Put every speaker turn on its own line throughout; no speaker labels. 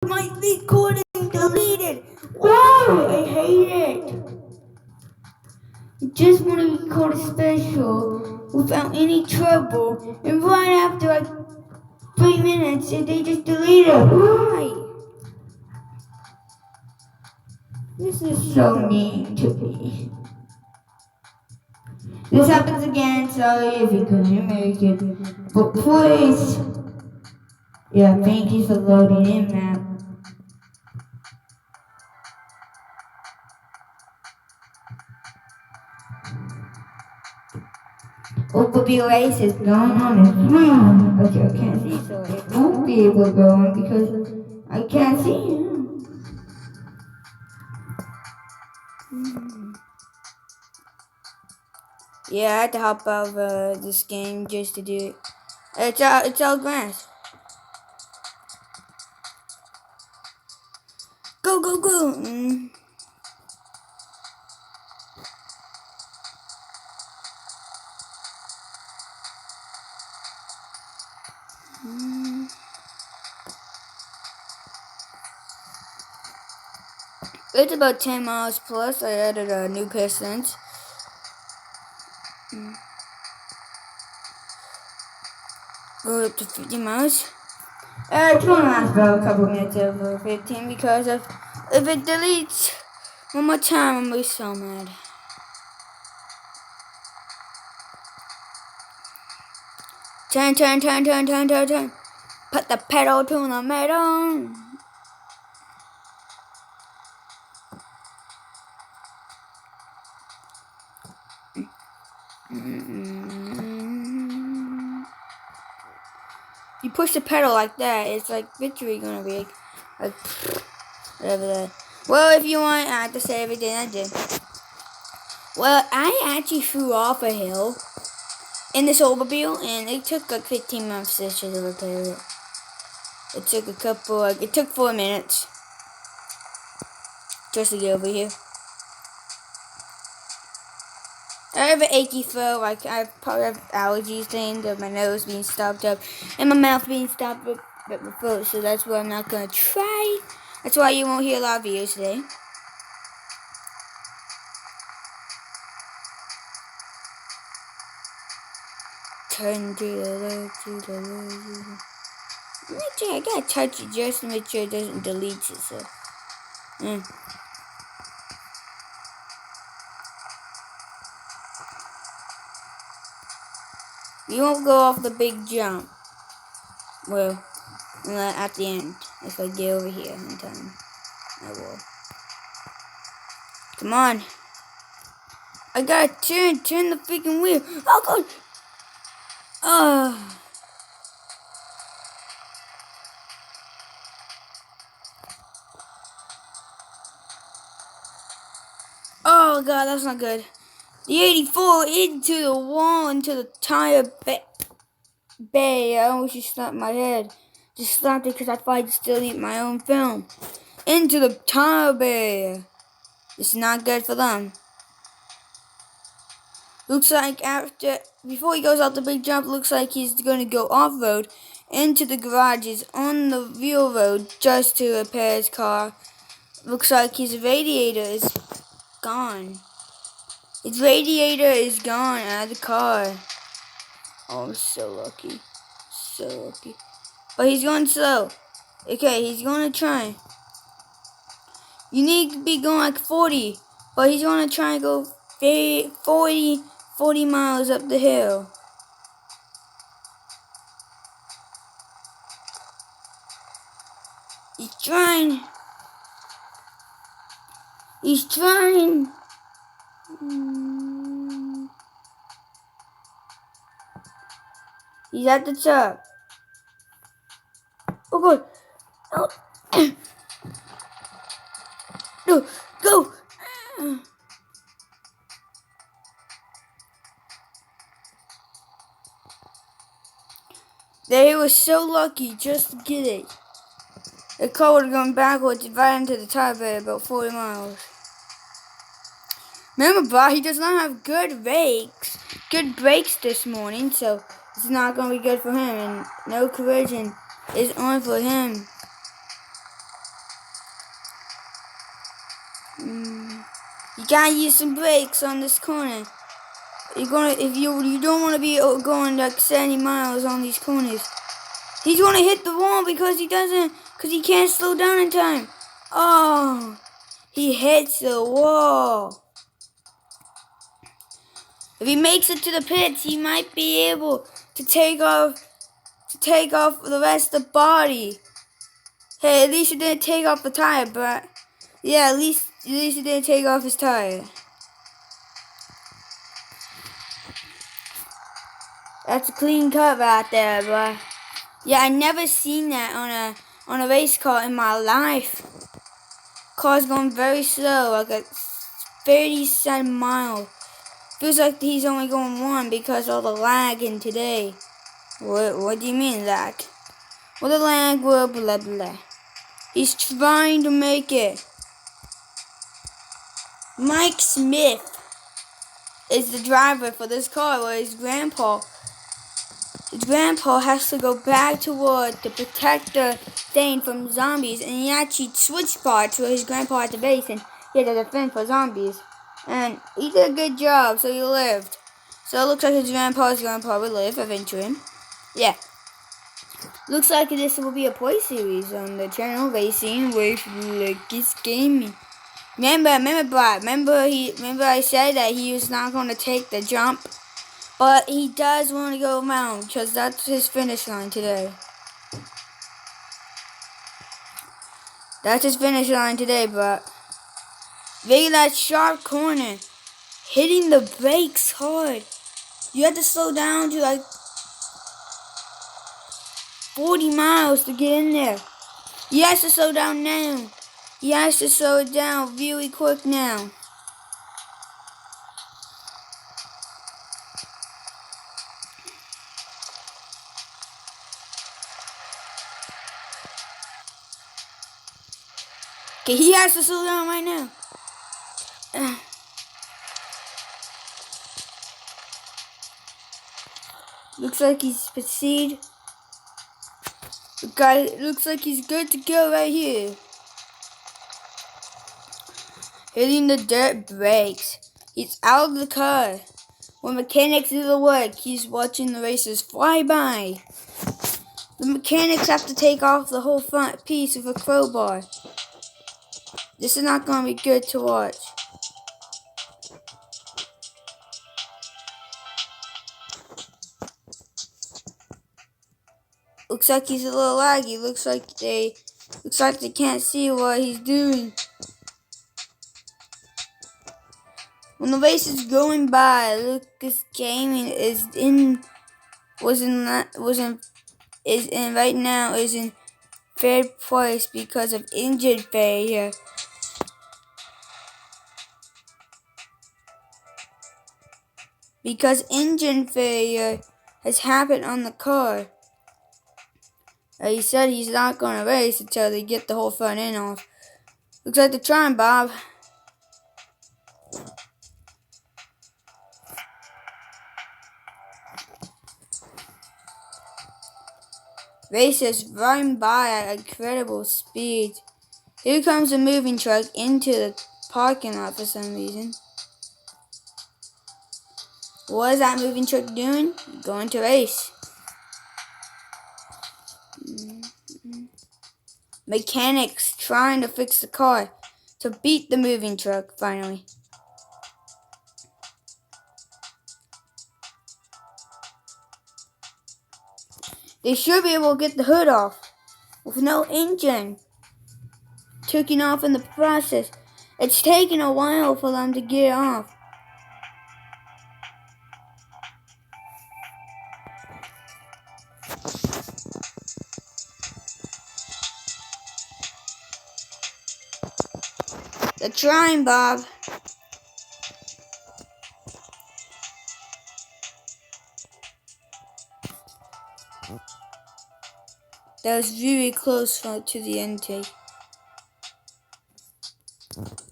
My recording deleted. Why? I hate it. I just want to record a special without any trouble, and right after like 3 minutes, they just delete it. Why? This is so mean to me. This happens again. Sorry if you couldn't make it, but please. Yeah, thank you for loading in, map. Overview race is going on as well. Okay, I can't see, so it won't be able to go on because I can't see. Yeah, I had to hop out of this game just to do it. It's all grass. Go, go, go! It's about 10 miles plus. I added a new pistons. Go up to 50 miles. It's gonna last about a couple minutes over 15 because if it deletes one more time, I'm gonna be so mad. Turn. Put the pedal to the metal. You push the pedal like that, it's like victory gonna be like whatever that. Well, if you want, I have to say everything I did. Well, I actually flew off a hill in this Oldsmobile, and it took like 15 months to repair it. It took 4 minutes just to get over here. I have an achy throat, like I probably have allergies things of my nose being stopped up and my mouth being stopped up with my throat, so that's why I'm not gonna try. That's why you won't hear a lot of videos today. Turn to the left, to the left. I gotta touch it just to make sure it doesn't delete itself. You won't go off the big jump. Well, at the end, if I get over here in time, I will. Come on. I gotta turn the freaking wheel. Oh god. Oh god, that's not good. The 84 into the wall, into the tire bay. I almost just slapped my head. Just slapped it because I thought I'd still eat my own film. Into the tire bay. It's not good for them. Looks like before he goes out the big jump, looks like he's going to go off-road into the garages on the real road just to repair his car. Looks like his radiator is gone. His radiator is gone out of the car. Oh, I'm so lucky. So lucky. But he's going slow. Okay, he's going to try. You need to be going like 40. But he's going to try and go 40 miles up the hill. He's trying. He's trying. He's at the top. Oh god. Oh. No, go. They were so lucky just to get it. The car would have gone backwards right into the tire bed about 40 miles. Remember, but he does not have good brakes this morning, so it's not going to be good for him. And no collision is on for him. You gotta use some brakes on this corner. If you don't want to be going like 70 miles on these corners. He's gonna hit the wall because he can't slow down in time. Oh, he hits the wall. If he makes it to the pits, he might be able to take off the rest of the body. Hey, at least he didn't take off the tire, but yeah, at least he didn't take off his tire. That's a clean cut right there, but yeah, I never seen that on a race car in my life. Car's going very slow, like a 37 miles. Feels like he's only going 1 because of all the lagging today. What do you mean lag? Well, the lag, blah blah blah. He's trying to make it. Mike Smith is the driver for this car, where his grandpa has to go back to work to protect the thing from zombies, and he actually switched parts where his grandpa had to base and he had to defend for zombies. And he did a good job, so he lived. So it looks like his grandpa's grandpa will live eventually. Yeah. Looks like this will be a play series on the channel, Racing with Lucas Gaming. Remember I said that he was not going to take the jump, but he does want to go around because that's his finish line today. That's his finish line today, but making that sharp corner, hitting the brakes hard. You have to slow down to like 40 miles to get in there. He has to slow down now. He has to slow it down really quick now. Okay, he has to slow down right now. Looks like he's proceed. The guy looks like he's good to go right here. Hitting the dirt brakes. He's out of the car. When mechanics do the work, he's watching the racers fly by. The mechanics have to take off the whole front piece with a crowbar. This is not going to be good to watch. Looks like he's a little laggy. Looks like they can't see what he's doing. When the race is going by, Lucas Gaming is right now in third place because of engine failure. Because engine failure has happened on the car. He said he's not going to race until they get the whole front end off. Looks like they're trying, Bob. Racers run by at incredible speed. Here comes a moving truck into the parking lot for some reason. What is that moving truck doing? Going to race. Mechanics trying to fix the car to beat the moving truck finally. They should be able to get the hood off with no engine taking off in the process. It's taking a while for them to get it off. They're trying, Bob. That was very close to the intake.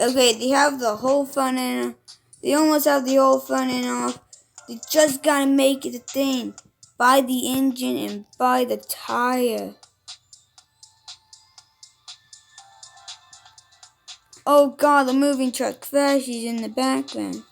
Okay, they have the whole front end. They almost have the whole front end off. They just gotta make it a thing. Buy the engine and buy the tire. Oh god, the moving truck crashes in the background.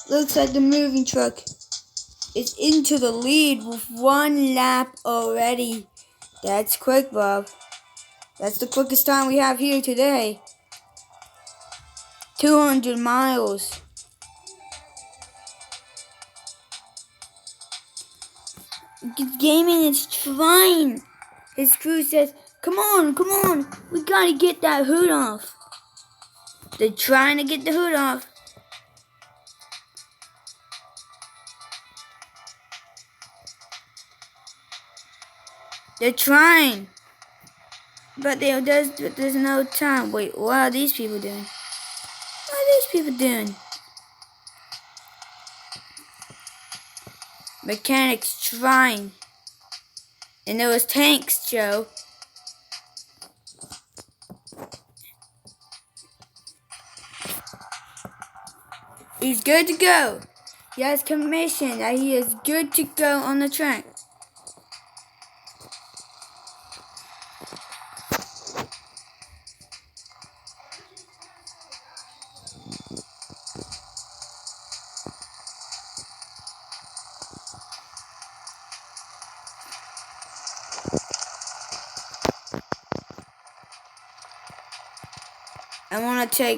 Looks like the moving truck is into the lead with 1 lap already. That's quick, Bob. That's the quickest time we have here today. 200 miles. Gaming is trying. His crew says, come on, we gotta get that hood off. They're trying to get the hood off. They're trying. But there's no time. Wait, what are these people doing? What are these people doing? Mechanics trying. And there was tanks, Joe. He's good to go. He has commission that he is good to go on the track.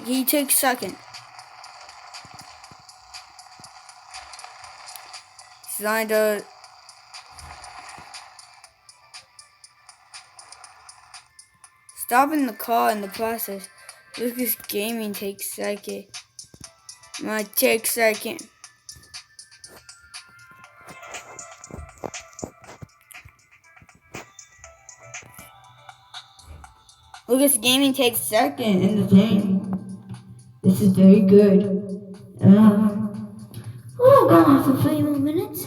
He takes second. He's trying to stopping the car in the process. Lucas Gaming takes second. Might take second. Lucas Gaming takes second in the thing. This is very good. We'll go on for 3 more minutes.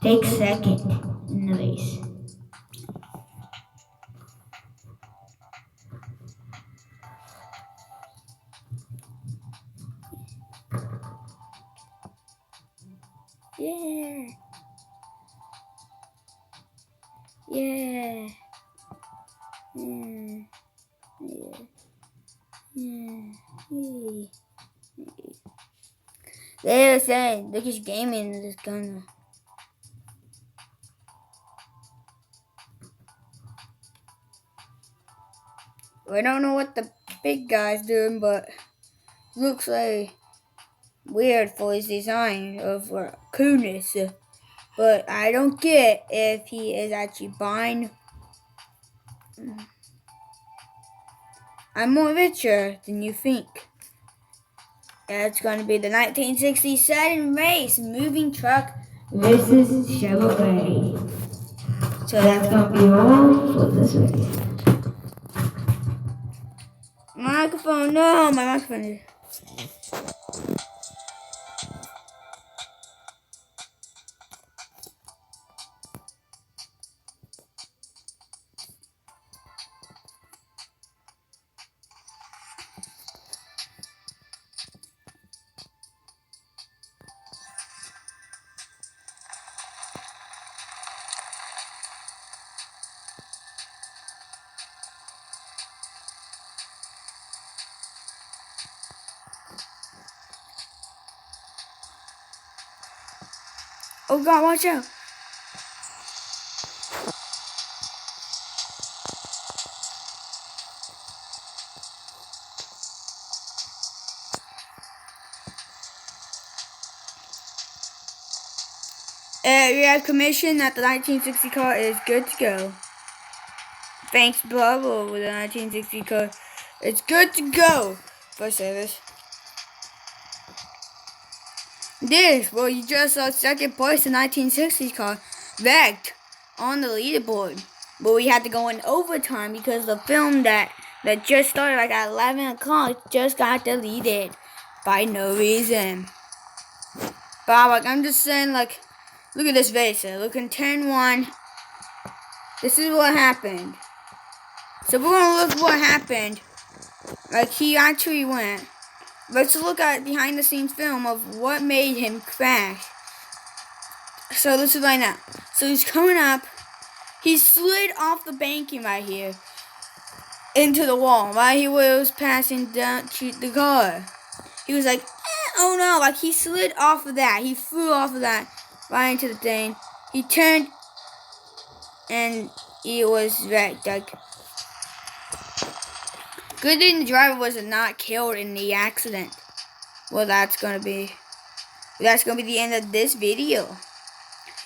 Take second in the race. Yeah. Yeah. Yeah. Yeah. Yeah. They were saying, Lucas Gaming is gonna. We don't know what the big guy's doing, but looks like weird for his design of coolness. But I don't get if he is actually buying. I'm more richer than you think. It's going to be the 1967 race, moving truck versus Chevrolet. So that's going to be all for this race. Microphone, no, my microphone is. Oh God, watch out. We have commission that the 1960 car is good to go. Thanks, Bravo, with the 1960 car. It's good to go for service. Well, you just saw second place in 1960 car wrecked on the leaderboard. But we had to go in overtime because the film that just started like at 11 o'clock just got deleted by no reason. But like, I'm just saying, like, look at this race. Look in turn 1. This is what happened. So we're gonna look what happened. Like, he actually went. Let's look at behind the scenes film of what made him crash. So this is right now. So he's coming up. He slid off the banking right here into the wall while he was passing down to the car. He was like, oh no, like he slid off of that. He flew off of that right into the thing. He turned and he was wrecked. Like, good thing the driver was not killed in the accident. Well, that's gonna be the end of this video.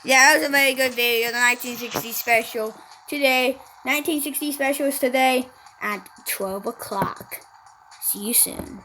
Yeah, that was a very good video, the 1960 special. Today, 1960 special is today at 12 o'clock. See you soon.